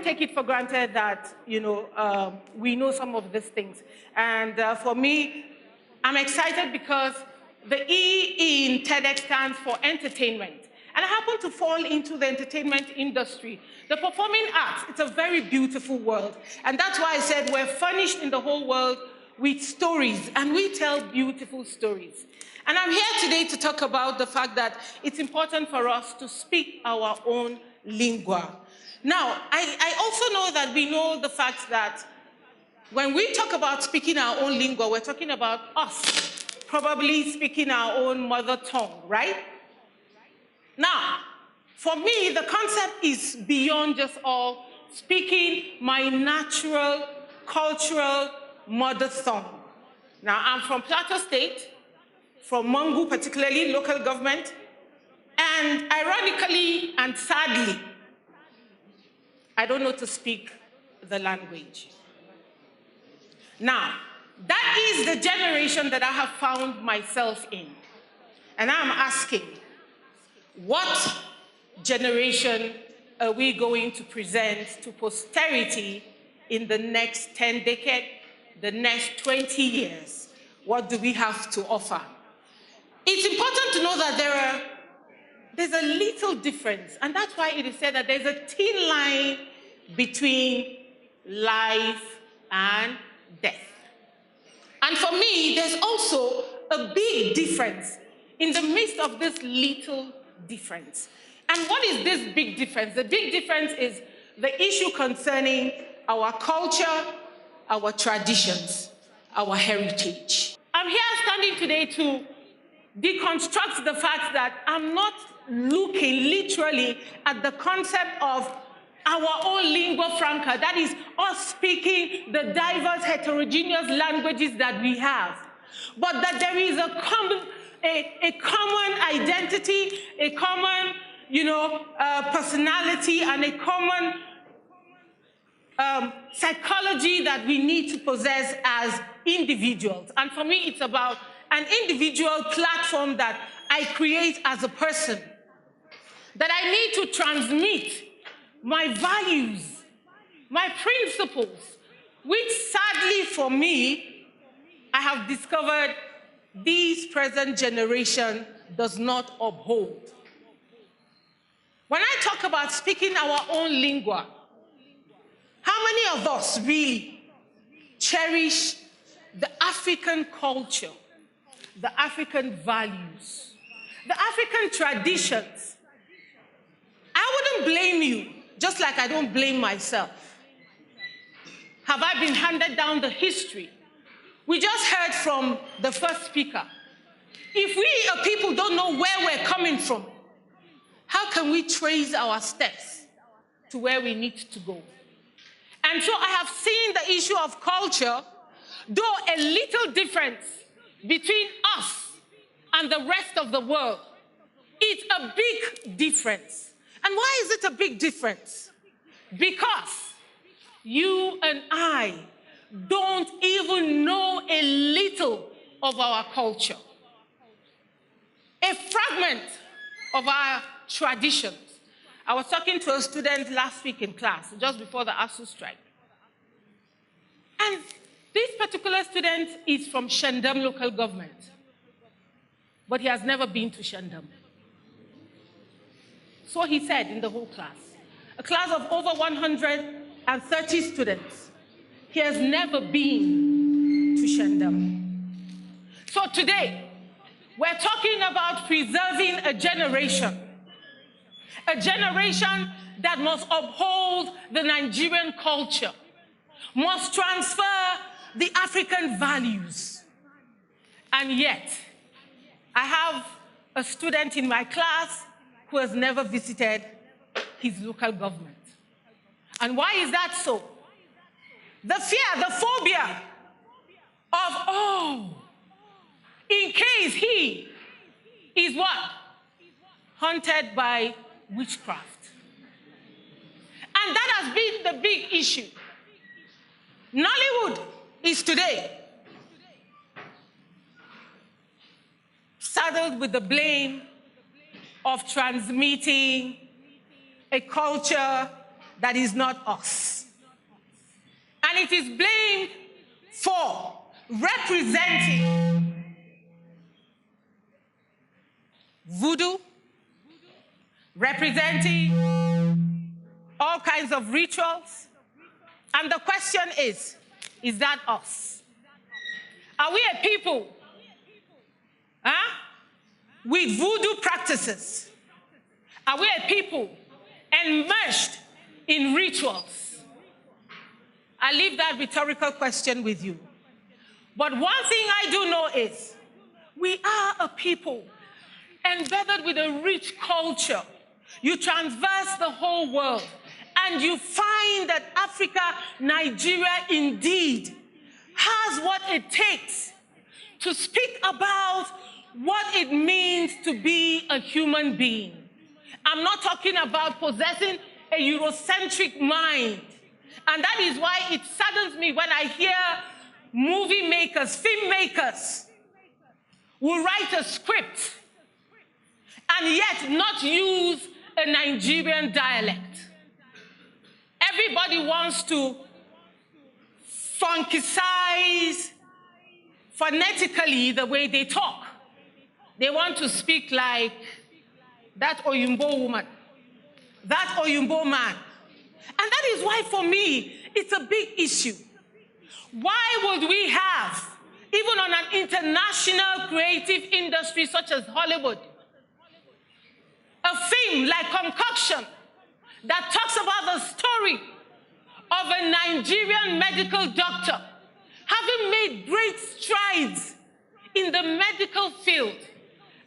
don't take it for granted that, we know some of these things. And for me, I'm excited because the E in TEDx stands for entertainment. And I happen to fall into the entertainment industry. The performing arts, it's a very beautiful world. And that's why I said we're furnished in the whole world with stories, and we tell beautiful stories. And I'm here today to talk about the fact that it's important for us to speak our own lingua. Now, I also know that we know the fact that when we talk about speaking our own lingua, we're talking about us probably speaking our own mother tongue, right? Now, for me, the concept is beyond just all speaking my natural, cultural mother tongue. Now, I'm from Plateau State, from Mangu particularly, local government, and ironically and sadly, I don't know to speak the language. Now, that is the generation that I have found myself in. And I'm asking, what generation are we going to present to posterity in the next 10 decades, the next 20 years? What do we have to offer? It's important to know that there's a little difference, and that's why it is said that there's a thin line between life and death. And for me, there's also a big difference in the midst of this little difference. And what is this big difference? The big difference is the issue concerning our culture, our traditions, our heritage. I'm here standing today to deconstruct the fact that I'm not looking literally at the concept of our own lingua franca, that is us speaking the diverse heterogeneous languages that we have, but that there is a common identity, a common personality, and a common psychology that we need to possess as individuals. And for me, it's about an individual platform that I create as a person, that I need to transmit my values, my principles, which sadly for me, I have discovered this present generation does not uphold. When I talk about speaking our own lingua, how many of us really cherish the African culture, the African values, the African traditions? I wouldn't blame you, just like I don't blame myself. Have I been handed down the history? We just heard from the first speaker. If we people don't know where we're coming from, how can we trace our steps to where we need to go? And so I have seen the issue of culture, though a little difference between us and the rest of the world. It's a big difference. And why is it a big difference? Because you and I don't even know a little of our culture, a fragment of our traditions. I was talking to a student last week in class, just before the ASU strike. And this particular student is from Shandam local government, but he has never been to Shandam. So he said in the whole class, a class of over 130 students, he has never been to Shandam. So today, we're talking about preserving a generation that must uphold the Nigerian culture, must transfer the African values. And yet, I have a student in my class who has never visited his local government. And why is that so? The fear, the phobia of, in case he is what? Haunted by witchcraft. And that has been the big issue. Nollywood is today saddled with the blame of transmitting a culture that is not us. And it is blamed for representing voodoo, representing all kinds of rituals. And the question is that us? Are we a people with voodoo practices? Are we a people immersed in rituals? I leave that rhetorical question with you. But one thing I do know is we are a people embedded with a rich culture. You traverse the whole world and you find that Africa, Nigeria indeed has what it takes to speak about what it means to be a human being. I'm not talking about possessing a Eurocentric mind. And that is why it saddens me when I hear movie makers, filmmakers, will write a script and yet not use a Nigerian dialect. Everybody wants to funkicize phonetically the way they talk. They want to speak like that Oyumbo woman, that Oyumbo man. And that is why, for me, it's a big issue. Why would we have, even on an international creative industry such as Hollywood, a film like Concoction that talks about the story of a Nigerian medical doctor having made great strides in the medical field,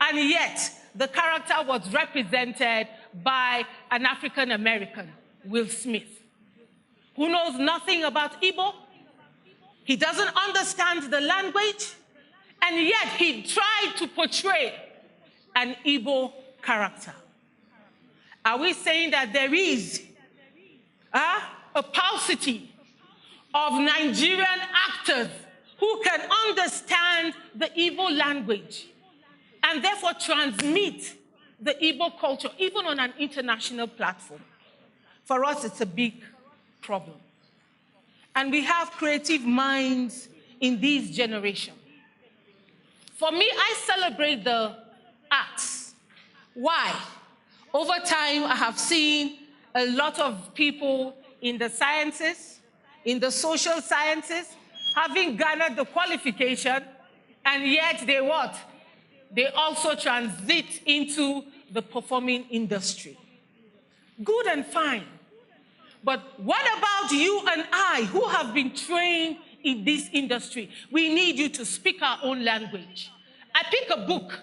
and yet the character was represented by an African American, Will Smith, who knows nothing about Igbo. He doesn't understand the language, and yet he tried to portray an Igbo character. Are we saying that there is a paucity of Nigerian actors who can understand the Igbo language and therefore transmit the Igbo culture, even on an international platform? For us, it's a big problem. And we have creative minds in this generation. For me, I celebrate the arts. Why? Over time, I have seen a lot of people in the sciences, in the social sciences, having garnered the qualification, and yet they what? They also transit into the performing industry. Good and fine. But what about you and I, who have been trained in this industry? We need you to speak our own language. I pick a book,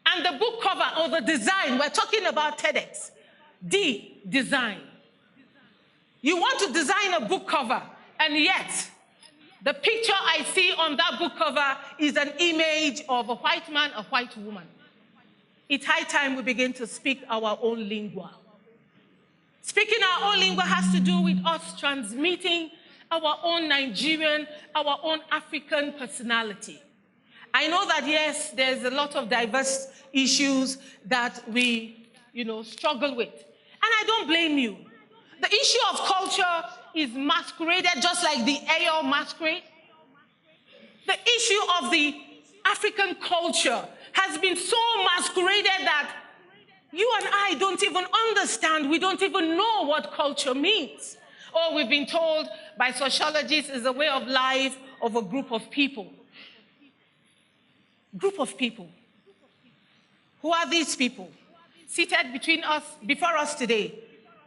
and the book cover or the design, we're talking about TEDx, design. You want to design a book cover, and yet the picture I see on that book cover is an image of a white man, a white woman. It's high time we begin to speak our own lingua. Speaking our own lingua has to do with us transmitting our own Nigerian, our own African personality. I know that, yes, there's a lot of diverse issues that we, struggle with. And I don't blame you. The issue of culture is masqueraded just like the Ayo masquerade. The issue of the African culture has been so masqueraded that you and I don't even understand, we don't even know what culture means. Or we've been told by sociologists it's a way of life of a group of people. Group of people. Who are these people? Seated before us today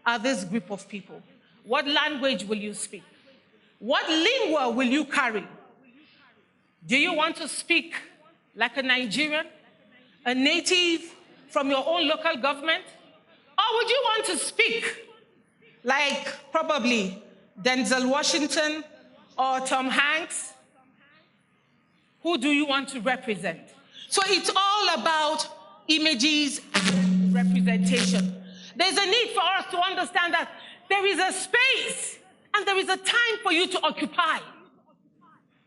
are this group of people. What language will you speak? What lingua will you carry? Do you want to speak like a Nigerian, a native from your own local government? Or would you want to speak like probably Denzel Washington or Tom Hanks? Who do you want to represent? So it's all about images and representation. There's a need for us to understand that there is a space and there is a time for you to occupy.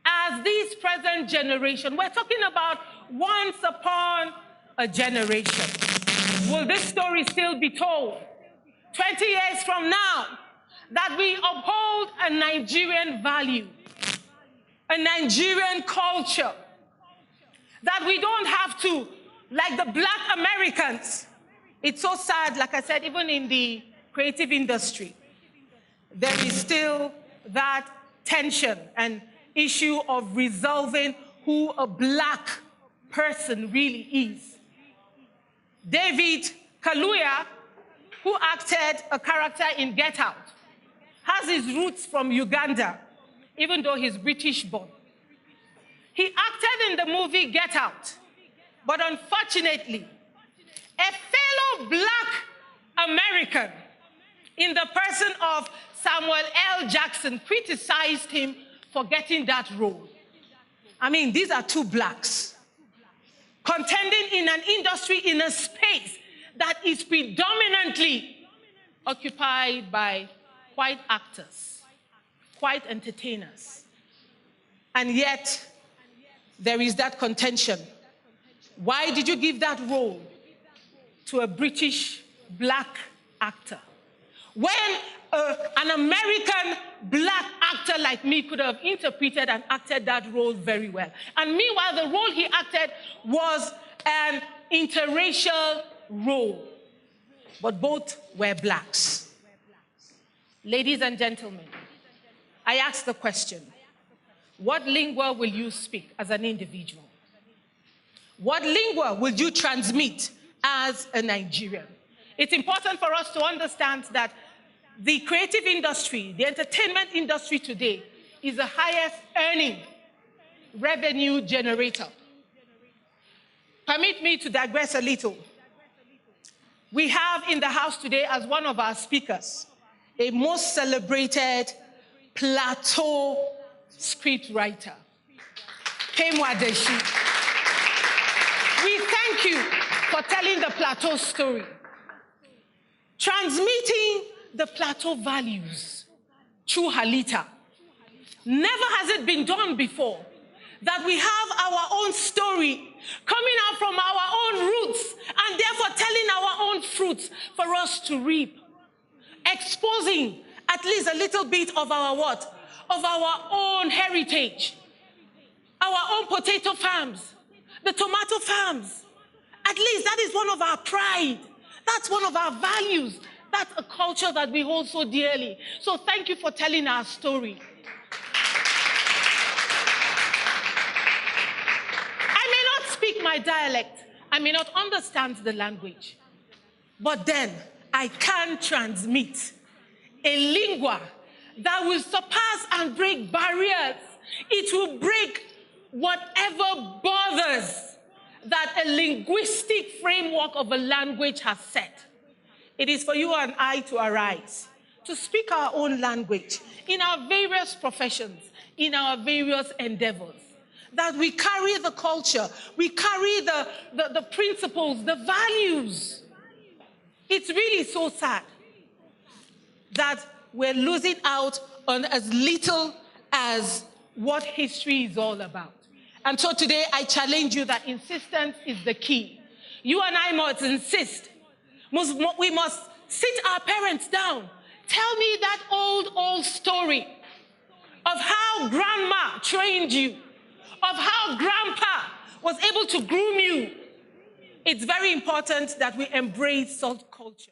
As this present generation, we're talking about once upon a generation. Will this story still be told 20 years from now? that we uphold a Nigerian value, a Nigerian culture, that we don't have to, like the Black Americans. It's so sad, like I said, even in the creative industry, there is still that tension and issue of resolving who a Black person really is. David Kaluuya, who acted a character in Get Out, has his roots from Uganda, even though he's British born. He acted in the movie Get Out, but unfortunately, a fellow Black American, in the person of Samuel L. Jackson, criticized him for getting that role. I mean, these are two Blacks contending in an industry, in a space that is predominantly occupied by white actors, white entertainers. And yet, there is that contention. Why did you give that role to a British Black actor, when an American Black actor like me could have interpreted and acted that role very well? And meanwhile, the role he acted was an interracial role, but both were Blacks. Ladies and gentlemen, I ask the question, what lingua will you speak as an individual? What lingua will you transmit as a Nigerian? It's important for us to understand that the creative industry, the entertainment industry today, is the highest earning revenue generator. Permit me to digress a little. We have in the house today as one of our speakers, a most celebrated plateau scriptwriter, Kemwadeshi. We thank you for telling the plateau story, transmitting the plateau values through Halita. Never has it been done before that we have our own story coming out from our own roots and therefore telling our own fruits for us to reap, exposing at least a little bit of our what? Of our own heritage, our own potato farms, the tomato farms. At least that is one of our pride. That's one of our values. That's a culture that we hold so dearly. So thank you for telling our story. I may not speak my dialect. I may not understand the language. But then I can transmit a lingua that will surpass and break barriers. It will break whatever borders that a linguistic framework of a language has set. It is for you and I to arise, to speak our own language in our various professions, in our various endeavors, that we carry the culture, we carry the principles, the values. It's really so sad that we're losing out on as little as what history is all about. And so today I challenge you that insistence is the key. You and I must insist. We must sit our parents down. Tell me that old story of how grandma trained you, of how grandpa was able to groom you. It's very important that we embrace salt culture.